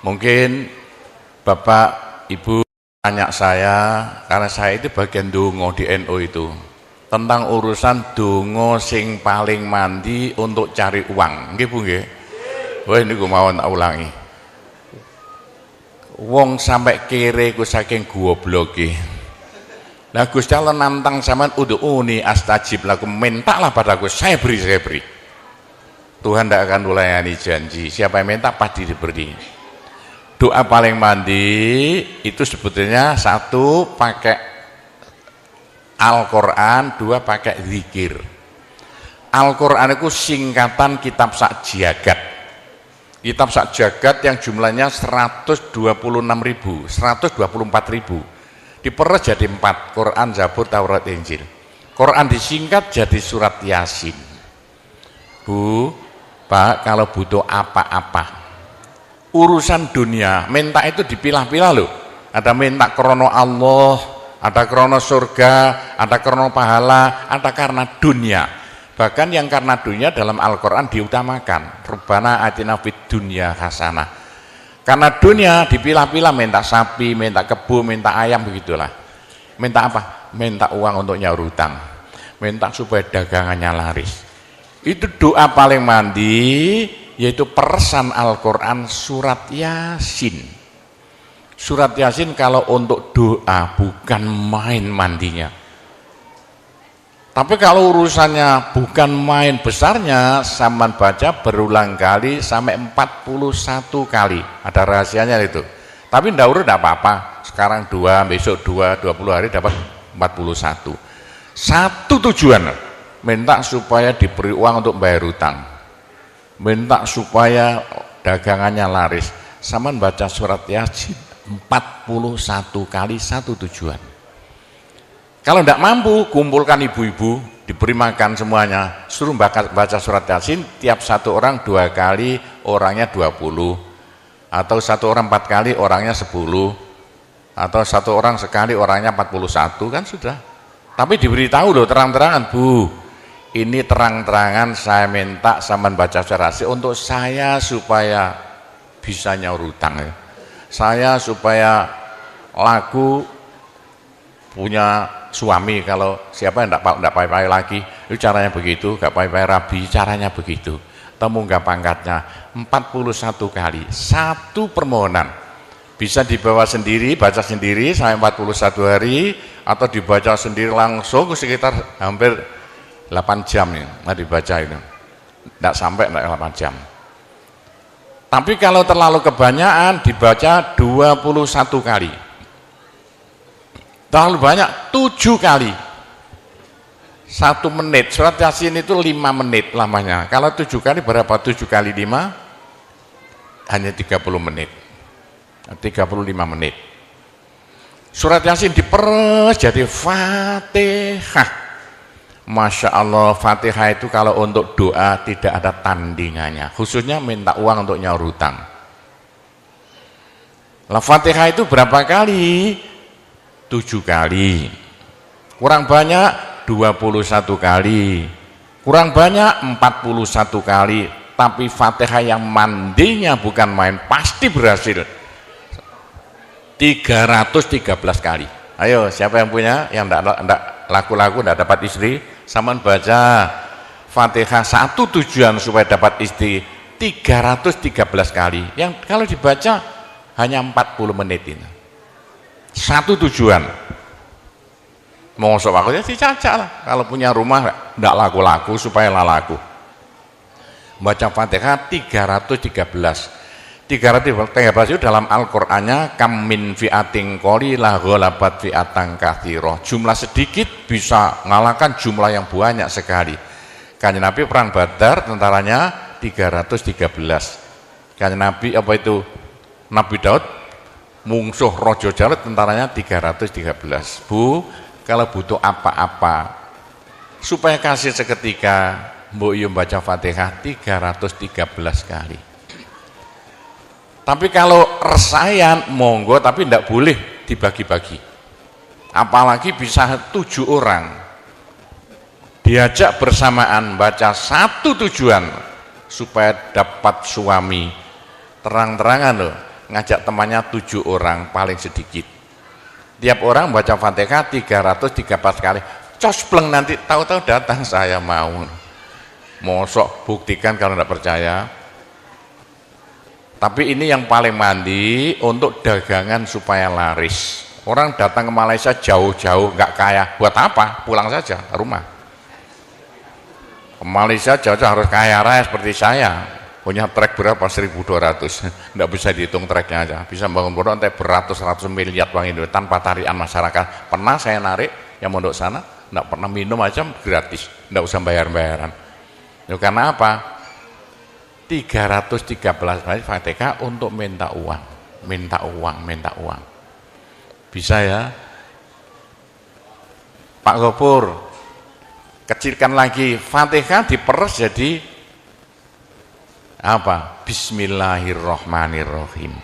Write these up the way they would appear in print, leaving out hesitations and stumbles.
Mungkin Bapak Ibu tanya saya, karena saya itu bagian dongo di NU itu, tentang urusan dongo sing paling mandi untuk cari uang. Nggih Bu nggih. Wah ini gue mau tak ulangi. Wong sampai kere ku saking gobloke. Nah Gusti Allah nantang sampean ud'uni astajib lakum, mintalah padaku, saya beri. Tuhan tidak akan melayani janji. Siapa yang minta pasti diberi. Doa paling mandi itu sebetulnya satu pakai Al-Quran, dua pakai zikir. Al-Quran itu singkatan kitab sak jagat. Kitab sak jagat yang jumlahnya 124.000 diperes jadi 4, Quran, Zabur, Taurat, Injil. Quran disingkat jadi surat Yasin. Bu, Pak, kalau butuh apa-apa urusan dunia, minta itu dipilah-pilah loh. Ada minta krono Allah, ada krono surga, ada krono pahala, ada karena dunia. Bahkan yang karena dunia dalam Al-Quran diutamakan. Rabbana atina fid dunya hasanah. Karena dunia dipilah-pilah, minta sapi, minta kebo, minta ayam, begitulah. Minta apa? Minta uang untuk nyaur hutang. Minta supaya dagangannya laris. Itu doa paling mandi, yaitu persan Al-Quran surat Yasin. Surat Yasin kalau untuk doa bukan main mandinya. Tapi kalau urusannya bukan main besarnya, sampean baca berulang kali sampai 41 kali. Ada rahasianya itu. Tapi ndak urut ndak apa-apa. Sekarang 2, besok 2, 20 hari dapat 41. Satu tujuan, minta supaya diberi uang untuk bayar hutang. Minta supaya dagangannya laris. Sampean baca surat Yasin 41 kali, satu tujuan. Kalau tidak mampu, kumpulkan ibu-ibu, diberi makan semuanya, suruh baca surat Yasin, tiap satu orang 2 kali, orangnya 20, atau satu orang 4 kali, orangnya 10, atau satu orang sekali, orangnya 41, kan sudah. Tapi diberitahu loh terang-terangan, Bu, ini terang-terangan saya minta sampean baca surat Yasin untuk saya supaya bisa nyaur hutang ya. Saya supaya laku punya suami, kalau siapa yang tidak payah-payah lagi, itu caranya begitu, gak payah-payah rabi, caranya begitu. Temu gak pangkatnya 41 kali, satu permohonan. Bisa dibawa sendiri, baca sendiri sampai 41 hari, atau dibaca sendiri langsung sekitar hampir 8 jam ya, nah dibaca itu. Tidak sampai 8 jam. Tapi kalau terlalu kebanyakan dibaca 21 kali. Terlalu banyak 7 kali 1 menit. Surat Yasin itu 5 menit lamanya. Kalau 7 kali berapa? 7 kali 5 hanya 30 menit, 35 menit. Surat Yasin diperes jadi Fatihah. Masya Allah, Fatihah itu kalau untuk doa tidak ada tandingannya, khususnya minta uang untuk nyaur hutang. Lah Fatihah itu berapa kali? 7 kali, kurang banyak 21 kali, kurang banyak 41 kali. Tapi Fatihah yang mandinya bukan main, pasti berhasil 313 kali. Ayo siapa yang punya, yang enggak laku-laku, enggak dapat istri, sampean baca Fatihah, satu tujuan supaya dapat istri 313 kali. Yang kalau dibaca hanya 40 menit ini. Satu tujuan. Mau sok aku ya dicacak lah. Kalau punya rumah enggak laku-laku supaya laku. Baca Fatihah 313 itu dalam Al-Qur'annya kam min fi'atin qalilah ghalabat fi'atan katsirah. Jumlah sedikit bisa ngalahkan jumlah yang banyak sekali. Kanjeng Nabi perang Badar tentaranya 313. Kanjeng Nabi apa itu? Nabi Daud mungsuh Raja Jalut tentaranya 313. Bu, kalau butuh apa-apa supaya kasih seketika, mbok yo baca Fatihah 313 kali. Tapi kalau resayan monggo, tapi tidak boleh dibagi-bagi. Apalagi bisa 7 orang diajak bersamaan baca satu tujuan supaya dapat suami. Terang-terangan loh, ngajak temannya 7 orang paling sedikit. Tiap orang baca Fatihah 334 kali. Cospleng nanti tahu-tahu datang saya mau. Mosok buktikan kalau tidak percaya. Tapi ini yang paling mandi untuk dagangan supaya laris. Orang datang ke Malaysia jauh-jauh nggak kaya, buat apa? Pulang saja ke rumah. Ke Malaysia jauh-jauh harus kaya raya seperti saya. Punya trek berapa? 1.200. Nggak bisa dihitung treknya aja. Bisa bangun pondok nanti beratus-ratus miliar uang Indonesia tanpa tarian masyarakat. Pernah saya narik yang mondok sana, nggak pernah minum aja gratis, nggak usah bayar-bayaran. Ya, karena apa? 313 kali Fatihah untuk minta uang, minta uang, minta uang. Bisa ya? Pak Gopur, kecilkan lagi, Fatihah diperes jadi apa? Bismillahirrahmanirrahim.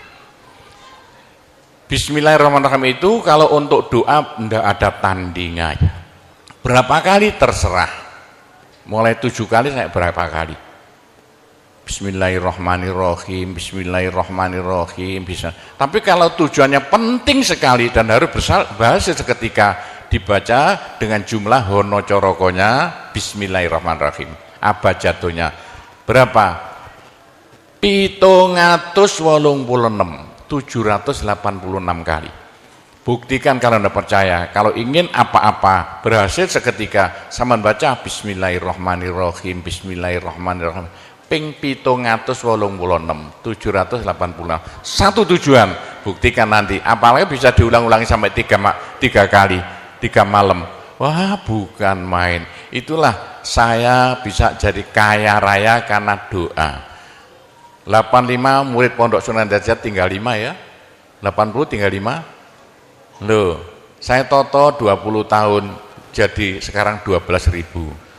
Bismillahirrahmanirrahim itu kalau untuk doa tidak ada tandingannya. Berapa kali terserah. Mulai 7 kali saya berapa kali. Bismillahirrahmanirrahim, Bismillahirrahmanirrahim bisa. Tapi kalau tujuannya penting sekali dan harus berhasil seketika dibaca dengan jumlah hono corokonya Bismillahirrahmanirrahim. Apa jatuhnya? Berapa? 786 kali. Buktikan kalau Anda percaya. Kalau ingin apa-apa berhasil seketika, sama baca Bismillahirrahmanirrahim, Bismillahirrahmanirrahim. Ping 786. Satu tujuan, buktikan nanti. Apalagi bisa diulang-ulangi sampai 3 kali, 3 malam. Wah, bukan main. Itulah saya bisa jadi kaya raya karena doa. 85 murid Pondok Sunan Derajat tinggal 5 ya. 80 tinggal 5. Loh, saya toto 20 tahun jadi sekarang 12.000.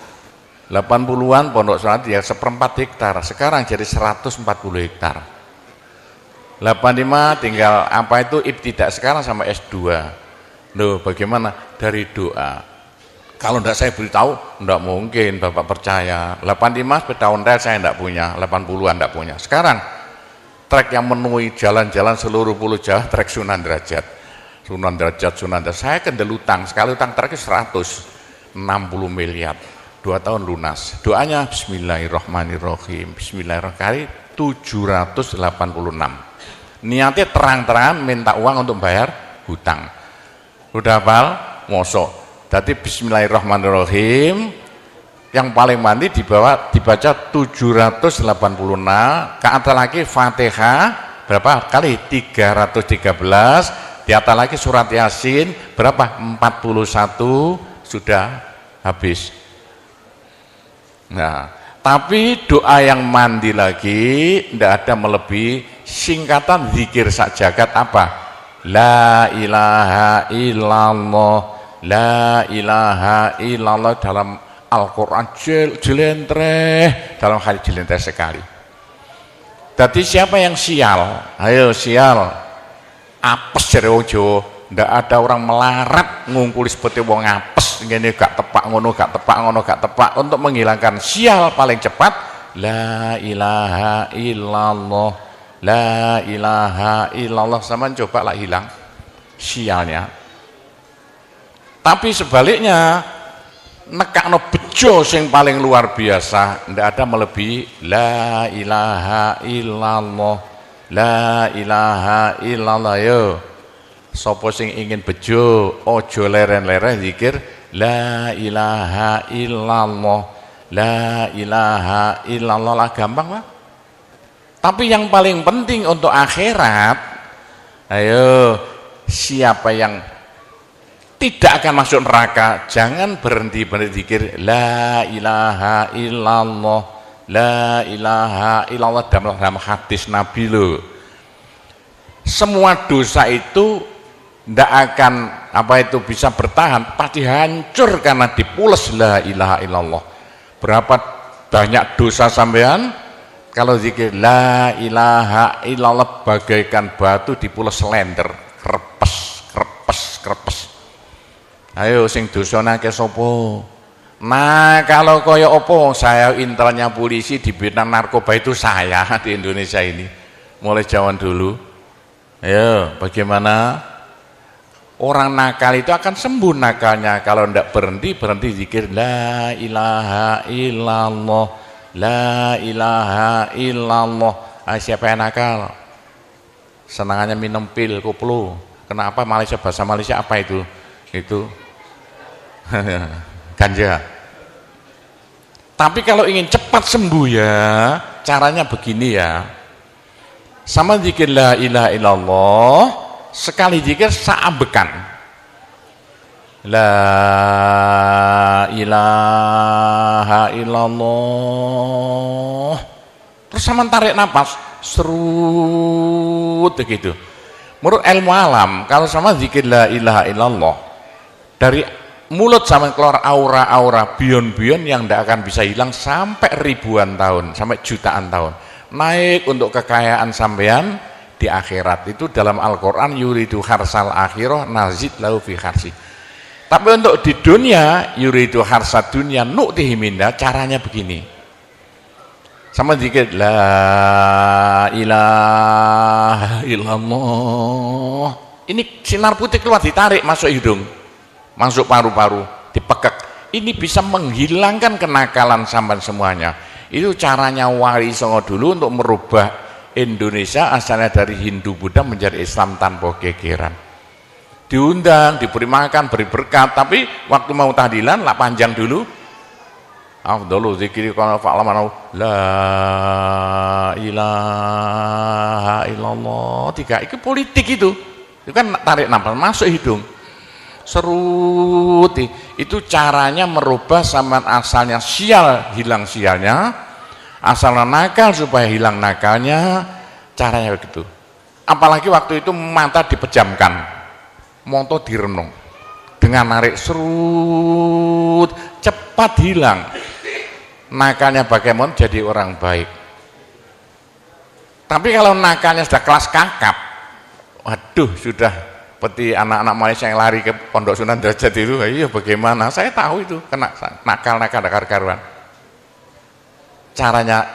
80-an Pondok Sunan ya 1/4 hektar, sekarang jadi 140 hektar. 85 tinggal apa itu ibtidak sekarang sama S2. Loh, bagaimana? Dari doa. Kalau tidak saya beritahu, tidak mungkin Bapak percaya. 85 sepeda ontel saya tidak punya, 80-an tidak punya. Sekarang trek yang memenuhi jalan-jalan seluruh Pulau Jawa, trek Sunan Derajat. Sunan Derajat. Saya kendel utang, sekali utang treknya 160 miliar. 2 tahun lunas. Doanya Bismillahirrahmanirrahim. Bismillahirrahmanirrahim 786. Niatnya terang-terangan minta uang untuk bayar hutang. Udah hafal? Mosok. Jadi Bismillahirrahmanirrahim yang paling mandi dibaca 786. Ke atas lagi Fatihah berapa kali? 313. Di atas lagi surat Yasin berapa? 41. Sudah habis. Nah, tapi doa yang mandi lagi tidak ada melebihi singkatan zikir sak jagat apa? La ilaha illallah, la ilaha illallah dalam Al-Quran jelentreh, dalam hadis jelentreh sekali. Jadi siapa yang sial? Ayo sial, apes dari wong Jawa. Tidak ada orang melarat ngungkuli seperti wong apes ngene gak tepak ngono gak tepak ngono gak tepak. Untuk menghilangkan sial paling cepat la ilaha illallah, la ilaha illallah. Sama coba lah hilang sialnya. Tapi sebaliknya nekakno bejo sing paling luar biasa ndak ada melebihi la ilaha illallah, la ilaha illallah. Yo sapa sing ingin bejo ojo leren-leren zikir la ilaha illallah, la ilaha illallah lah, gampang lah. Tapi yang paling penting untuk akhirat, ayo siapa yang tidak akan masuk neraka jangan berhenti zikir la ilaha illallah, la ilaha illallah. Dalam hadis Nabi loh, semua dosa itu tidak akan bisa bertahan, pasti hancur karena dipules la ilaha illallah. Berapa banyak dosa sampean kalau zikir la ilaha illallah bagaikan batu dipules lender, krepes krepes krepes. Ayo sing dosane akeh sapa? Nah, kalau koyo opo saya intelnya polisi di bidang narkoba itu saya di Indonesia ini mulai zaman dulu. Ayo, bagaimana? Orang nakal itu akan sembuh nakalnya kalau tidak berhenti zikir la ilaha illallah, la ilaha illallah. Siapa yang nakal? Senangannya minum pil, koplo. Kenapa Malaysia, bahasa Malaysia apa itu? Itu ganja. Tapi kalau ingin cepat sembuh ya, caranya begini ya. Sama zikir la ilaha illallah, sekali zikir saambekan. La ilaha illallah. Terus sama tarik nafas, serut begitu. Menurut ilmu alam, kalau sama zikir la ilaha illallah, dari mulut sama keluar aura-aura bion-bion yang tidak akan bisa hilang sampai ribuan tahun, sampai jutaan tahun. Naik untuk kekayaan sampean di akhirat. Itu dalam Al-Quran, yuridu harsal akhirah nazid lahu fi harsi. Tapi untuk di dunia, yuridu harsad dunia nu'tihi minna, caranya begini. Sama dikit la ilaha illallah. Ini sinar putih keluar, ditarik masuk hidung, masuk paru-paru, dipekek. Ini bisa menghilangkan kenakalan sampean semuanya. Itu caranya Wali Songo dulu untuk merubah Indonesia asalnya dari Hindu Buddha menjadi Islam tanpa gegeran. Diundang, diberi makan, beri berkat, tapi waktu mau tahlilan lah panjang dulu. Afdhalu dzikri kana fa'laman la ilaha illallah. Tiga itu politik itu kan tarik nafas masuk hidung, serut. Itu caranya merubah sampean asalnya sial, hilang sialnya, asalnya nakal supaya hilang nakalnya, caranya begitu. Apalagi waktu itu mata dipejamkan, monto direnung, dengan narik serut, cepat hilang nakalnya. Bagaimana jadi orang baik. Tapi kalau nakalnya sudah kelas kakap, waduh, sudah seperti anak-anak Malaysia yang lari ke Pondok Sunan Derajat itu. Iya, bagaimana? Saya tahu itu kena nakal-nakal karuan. Caranya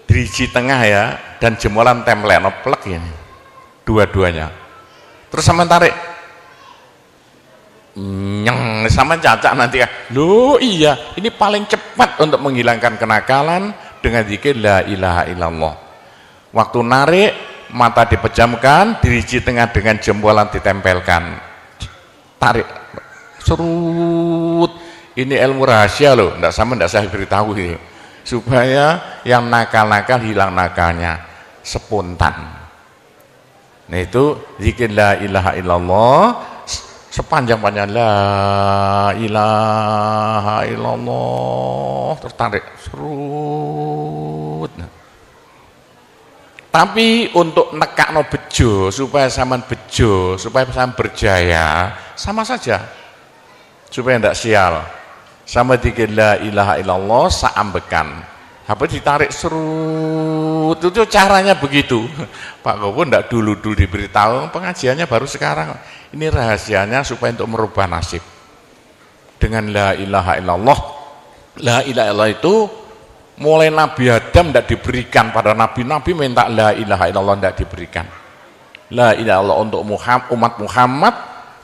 diriji tengah ya, dan jemolan template plek ini, dua-duanya. Terus sama tarik, nyeng, sama cacak nanti kan. Loh iya, ini paling cepat untuk menghilangkan kenakalan dengan zikir la ilaha illallah. Waktu narik, mata dipejamkan, diriji tengah dengan jempolan ditempelkan, tarik, serut. Ini ilmu rahasia loh, tidak saya beritahu ini, supaya yang nakal-nakal hilang nakalnya spontan. Nah itu zikir la ilaha illallah, sepanjang-panjang la ilaha illallah, tertarik, serut. Tapi untuk nekakno bejo, supaya sampean bejo, supaya sampean berjaya, sama saja, supaya tidak sial. Sama dikir la ilaha illallah, saambekan, apa ditarik serut. Itu caranya begitu. Pak Gowo tidak dulu diberitahu, pengajiannya baru sekarang. Ini rahasianya supaya untuk merubah nasib dengan la ilaha illallah. La ilaha illallah itu mulai Nabi Adam tidak diberikan pada nabi-nabi, minta la ilaha illallah tidak diberikan. La ilaha illallah untuk umat Muhammad,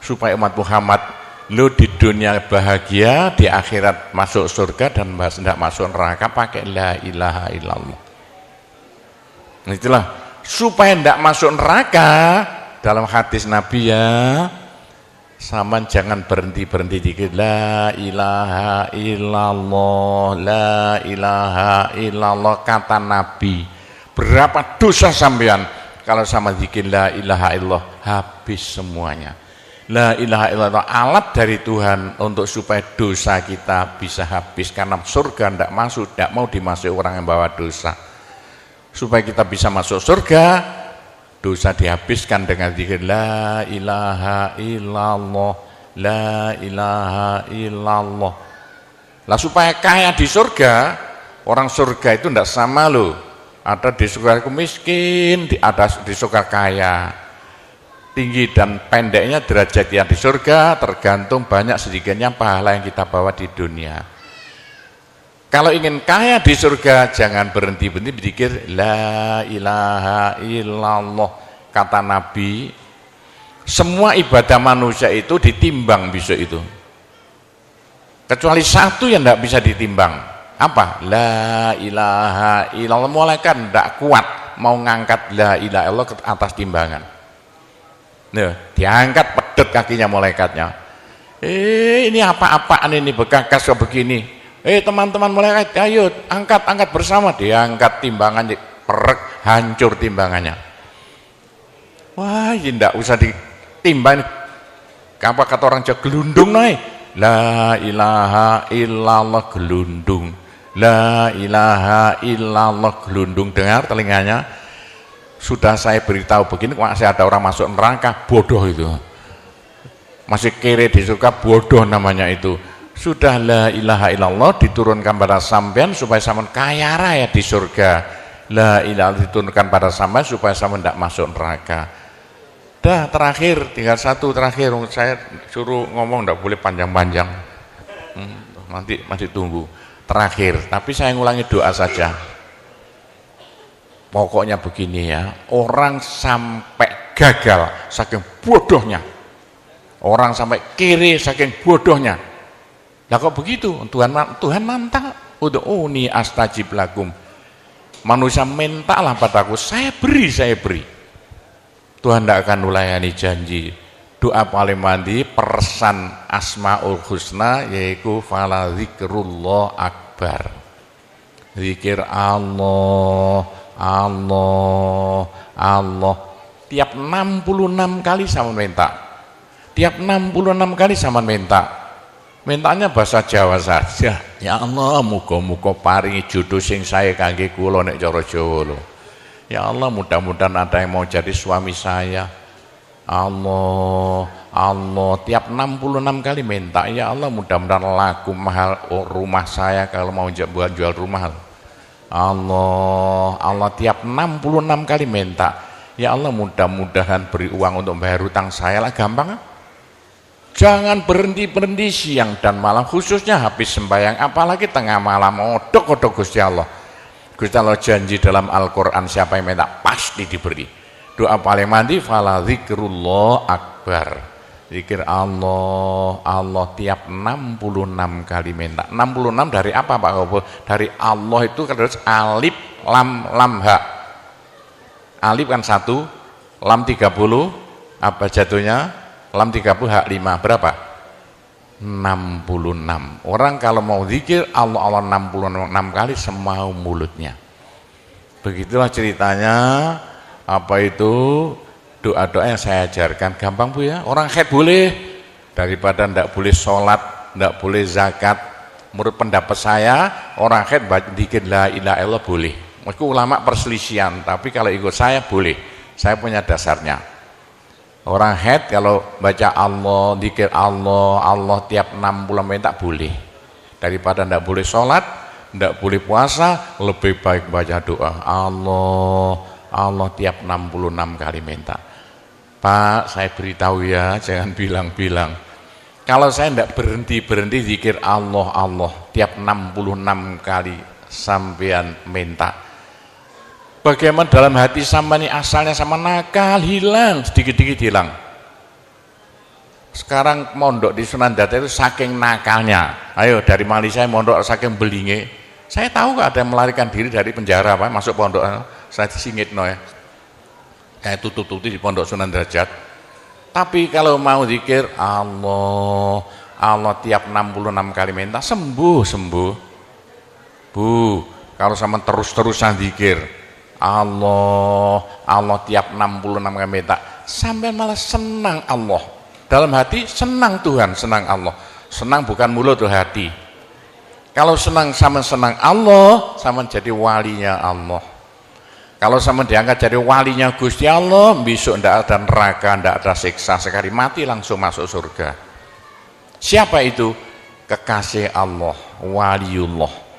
supaya umat Muhammad lo di dunia bahagia, di akhirat masuk surga, dan tidak masuk neraka pakai la ilaha illallah. Itulah supaya tidak masuk neraka. Dalam hadis Nabi ya, sama jangan berhenti dikit la ilaha illallah, la ilaha illallah. Kata Nabi, berapa dosa sampean kalau sama zikir la ilaha illallah, habis semuanya. La ilaha illallah alat dari Tuhan untuk supaya dosa kita bisa habis, karena surga tidak masuk, tidak mau dimasuki orang yang bawa dosa. Supaya kita bisa masuk surga, dosa dihabiskan dengan zikir la ilaha illallah, la ilaha illallah. Lah supaya kaya di surga, orang surga itu tidak sama loh. Ada di surga miskin, ada di surga kaya. Tinggi dan pendeknya derajat yang di surga tergantung banyak sedikitnya pahala yang kita bawa di dunia. Kalau ingin kaya di surga, jangan berhenti berzikir la ilaha illallah, kata Nabi, semua ibadah manusia itu ditimbang besok itu. Kecuali satu yang tidak bisa ditimbang. Apa? La ilaha illallah. Malaikat tidak kuat mau ngangkat la ilaha illallah ke atas timbangan. Nah, diangkat pedet kakinya malaikatnya. Ini apa-apaan ini bekas begini. Teman-teman malaikat, ayo angkat bersama. Diangkat timbangannya, perek, hancur timbangannya. Wah, ini tidak usah ditimbang. Apa kata orang Jawa, gelundung naik. La ilaha illallah, gelundung. La ilaha illallah, gelundung. Dengar telinganya. Sudah saya beritahu begini, masih ada orang masuk neraka, bodoh itu. Masih kere di surga, bodoh namanya itu. Sudah la ilaha illallah diturunkan pada sampean supaya sampean kaya raya di surga. La ilaha diturunkan pada sampean supaya sampean tidak masuk neraka. Dah, terakhir, tinggal satu terakhir. Saya suruh ngomong tidak boleh panjang-panjang. Nanti masih tunggu. Terakhir, tapi saya ngulangi doa saja. Pokoknya begini ya, orang sampai gagal saking bodohnya, orang sampai kiri saking bodohnya. Lah kok begitu? Tuhan nantang, ud'uni astajib lakum. Manusia mintalah padaku, saya beri. Tuhan tidak akan melayani janji. Doa paling mandi persan Asmaul Husna yaitu fala zikrullah akbar. Zikir Allah. Tiap 66 kali sama minta. Tiap 66 kali sama minta. Mintanya bahasa Jawa saja. Ya Allah, muga-muga paringi jodoh sing saya kangge kula nek cara Jawa lho. Ya Allah, mudah-mudahan ada yang mau jadi suami saya. Allah, tiap 66 kali minta. Ya Allah, mudah-mudahan laku mahal rumah saya kalau mau jual rumah. Allah tiap 66 kali minta. Ya Allah, mudah-mudahan beri uang untuk bayar hutang saya lah, gampang. Jangan berhenti siang dan malam, khususnya habis sembahyang, apalagi tengah malam. Odok Gusti Allah. Gusti Allah janji dalam Al-Quran, siapa yang minta pasti diberi. Doa paling mandi fala zikrullah akbar. Zikir Allah tiap 66 kali minta. 66 dari apa Pak Kobo? Dari Allah itu terus alif lam ha. Alif kan 1, lam 30, apa jatuhnya? Lam 30 hak 5, berapa? 66. Orang kalau mau zikir Allah 66 kali semau mulutnya. Begitulah ceritanya. Apa itu? Doa-doa yang saya ajarkan, gampang Bu ya. Orang haid boleh, daripada ndak boleh sholat, ndak boleh zakat. Menurut pendapat saya, orang haid dikit la ilaha illallah boleh. Meskipun ulama perselisihan, tapi kalau ikut saya boleh. Saya punya dasarnya. Orang haid kalau baca Allah, dikit Allah tiap 60 menit tak boleh. Daripada ndak boleh sholat, ndak boleh puasa, lebih baik baca doa Allah tiap 66 kali minta. Pak, saya beritahu ya, jangan bilang-bilang. Kalau saya tidak berhenti zikir Allah tiap 66 kali sampean minta. Bagaimana dalam hati sama ini asalnya sama nakal, hilang, sedikit-sedikit hilang. Sekarang mondok di Sunan Data itu saking nakalnya. Ayo dari Malaysia mondok saking belinge. Saya tahu ada yang melarikan diri dari penjara, Pak, masuk pondok. Saya disingit ya. Kayak tutup-tutup di pondok Sunan Derajat. Tapi kalau mau zikir Allah tiap 66 kali minta sembuh. Bu, kalau sama terus-terusan zikir Allah tiap 66 kali minta, sampai malah senang Allah. Dalam hati senang Tuhan, senang Allah. Senang bukan mulut tuh hati. Kalau senang Allah, sama jadi walinya Allah. Kalau sama diangkat jadi walinya Gusti Allah, besok tidak ada neraka, tidak ada siksa, sekali mati langsung masuk surga. Siapa itu? Kekasih Allah, waliullah.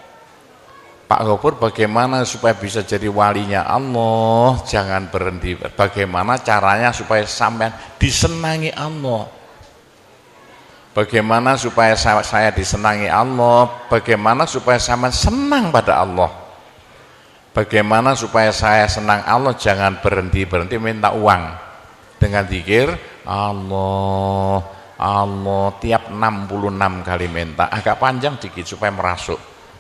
Pak Gopur, bagaimana supaya bisa jadi walinya Allah? Jangan berhenti. Bagaimana caranya supaya sampean disenangi Allah? Bagaimana supaya saya disenangi Allah? Bagaimana supaya sampean senang pada Allah? Bagaimana supaya saya senang Allah, jangan berhenti-berhenti minta uang. Dengan zikir Allah, Allah tiap 66 kali minta, agak panjang dikit supaya merasuk.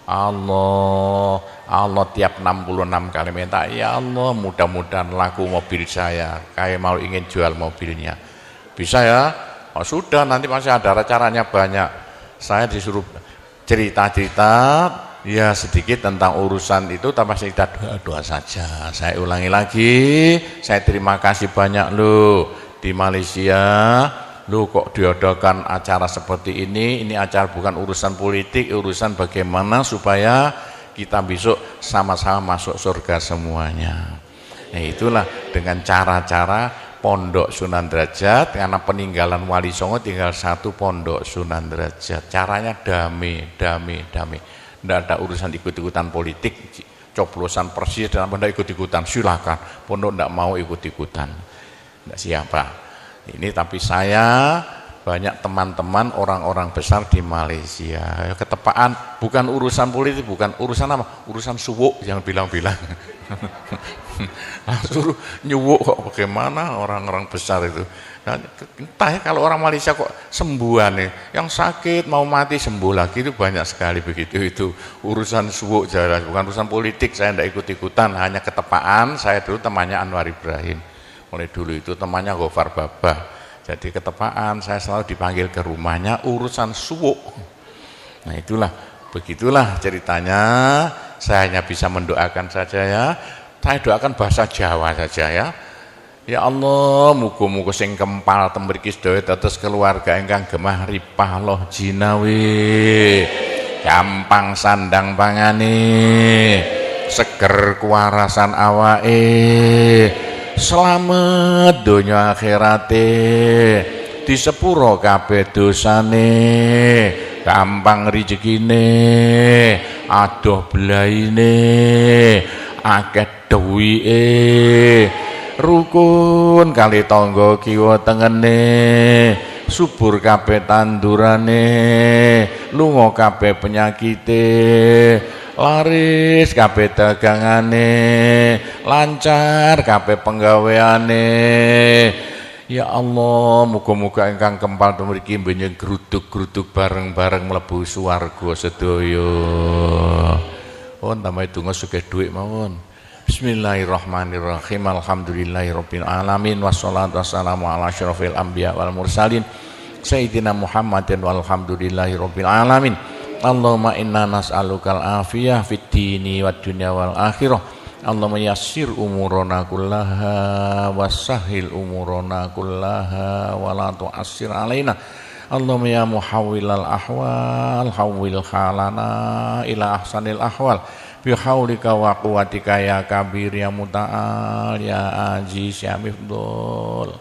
Allah, Allah tiap 66 kali minta, ya Allah mudah-mudahan laku mobil saya, kayak mau ingin jual mobilnya. Bisa ya? Oh, sudah, nanti masih ada caranya banyak. Saya disuruh cerita-cerita ya sedikit tentang urusan itu, tanpa cerita doa-doa saja. Saya ulangi lagi, saya terima kasih banyak loh di Malaysia. Loh kok diadakan acara seperti ini acara bukan urusan politik, urusan bagaimana supaya kita besok sama-sama masuk surga semuanya. Nah itulah dengan cara-cara Pondok Sunan Derajat, karena peninggalan Wali Songo tinggal satu Pondok Sunan Derajat. Caranya damai. Tidak ada urusan ikut-ikutan politik, coblosan persis dan tidak ikut-ikutan, silakan. Pondok tidak mau ikut-ikutan, tidak siapa. Ini tapi saya banyak teman-teman orang-orang besar di Malaysia. Ketepaan bukan urusan politik, bukan urusan apa? Urusan suwuk yang bilang-bilang. Suruh nyuwuk kok bagaimana orang-orang besar itu. Nah, entah ya kalau orang Malaysia kok sembuhan nih, yang sakit mau mati sembuh lagi itu banyak sekali begitu. Itu urusan suwuk jelas, bukan urusan politik. Saya tidak ikut-ikutan, hanya ketepaan. Saya dulu temannya Anwar Ibrahim. Mulai dulu itu temannya Gofar Babah. Jadi ketepaan saya selalu dipanggil ke rumahnya urusan suwuk. Nah itulah, begitulah ceritanya. Saya hanya bisa mendoakan saja ya. Saya doakan bahasa Jawa saja ya. Ya Allah, muga-muga sing kempal tembriki sedaya dados keluarga ingkang gemah ripah loh jinawi. Gampang sandang pangane, seger kuwarasan awake. Selamat donya akhirate, di sepuro kabeh dosane, gampang rezekine, adoh belaine, akeh duwike, rukun kali tangga kiwa tengene, subur kabeh tandurane, lunga kabeh penyakite, laris kabeh dagangane, lancar kabeh penggaweane. Ya Allah, muga-muga ingkang kempal mriki mbenjing gruduk-gruduk bareng-bareng mlebu swarga sedaya. Tambah donga sugih dhuwit mawon. Bismillahirrahmanirrahim. Alhamdulillahirabbil alamin wassalatu wassalamu ala asyrofil anbiya wal mursalin sayyidina Muhammadin walhamdulillahirabbil alamin. Allahumma inna nas'alukal afiyah fid dini wad dunya wal akhirah. Allahumma yassir umurana kullaha wassahhil umurana kullaha wa la tu'assir alaina. Allahumma ya muhawwilal ahwal hawwil halana ila ahsanil ahwal bi haulika wa quwwatika ya kabir ya muta'al ya aziz ya mifdul.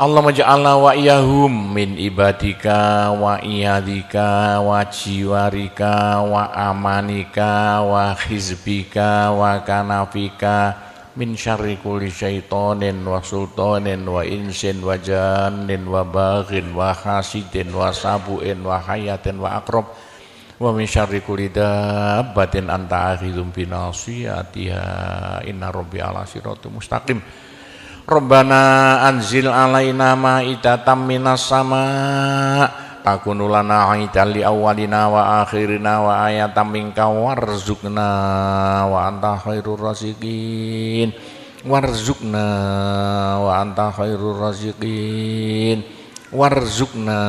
Allahumma ja'alna wa iyahum min ibadika wa iyadika wa jiwarika wa amanika wa hizbika wa kanafika min syarri kulli syaitonin wa sultanin wa insin wa jannin wa baghin wa hasidin wa sabu'in wa hayatin wa akrab wa min syarri kulli dabbatin anta akhidhum binasiyatiha inna rabbi ala siratul mustaqim. Rabbana anzil alaina ma'idatan minas sama takunu lana aidan li awwalina wa akhirina wa ayatan minka warzuqna wa anta khairur raziqin warzuqna wa anta khairur raziqin warzuqna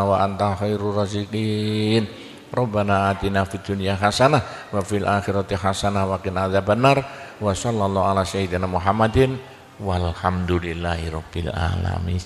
wa anta khairur raziqin. Rabbana atina fid dunya hasanah wa fil akhirati hasanah wa qina adzabannar wa sallallahu ala sayyidina Muhammadin walhamdulillahirabbil alamin.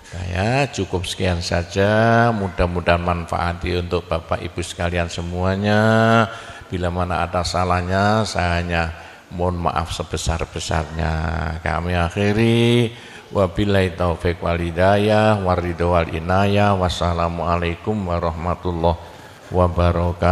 Saya cukup sekian saja, mudah-mudahan manfaati untuk Bapak Ibu sekalian semuanya. Bila mana ada salahnya saya hanya mohon maaf sebesar-besarnya. Kami akhiri wabillahi taufik wal hidayah waridho wal inayah. Wassalamualaikum warahmatullahi wabarakatuh.